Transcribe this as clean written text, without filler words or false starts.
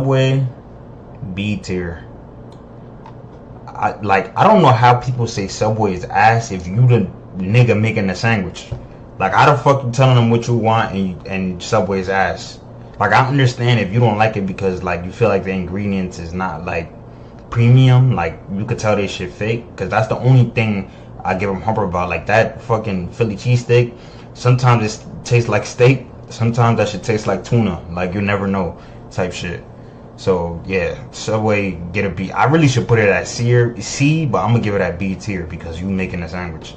Subway, B tier. I don't know how people say Subway is ass if you the nigga making the sandwich. Like, how the fuck you telling them what you want and Subway's ass? Like, I understand if you don't like it because like you feel like the ingredients is not like premium. Like, you could tell this shit fake, because that's the only thing I give them humper about. Like, that fucking Philly cheesesteak, sometimes it tastes like steak, sometimes that shit tastes like tuna. Like, you never know, type shit. So yeah, Subway, get a B. I really should put it at C, but I'm gonna give it at B tier because you making a sandwich.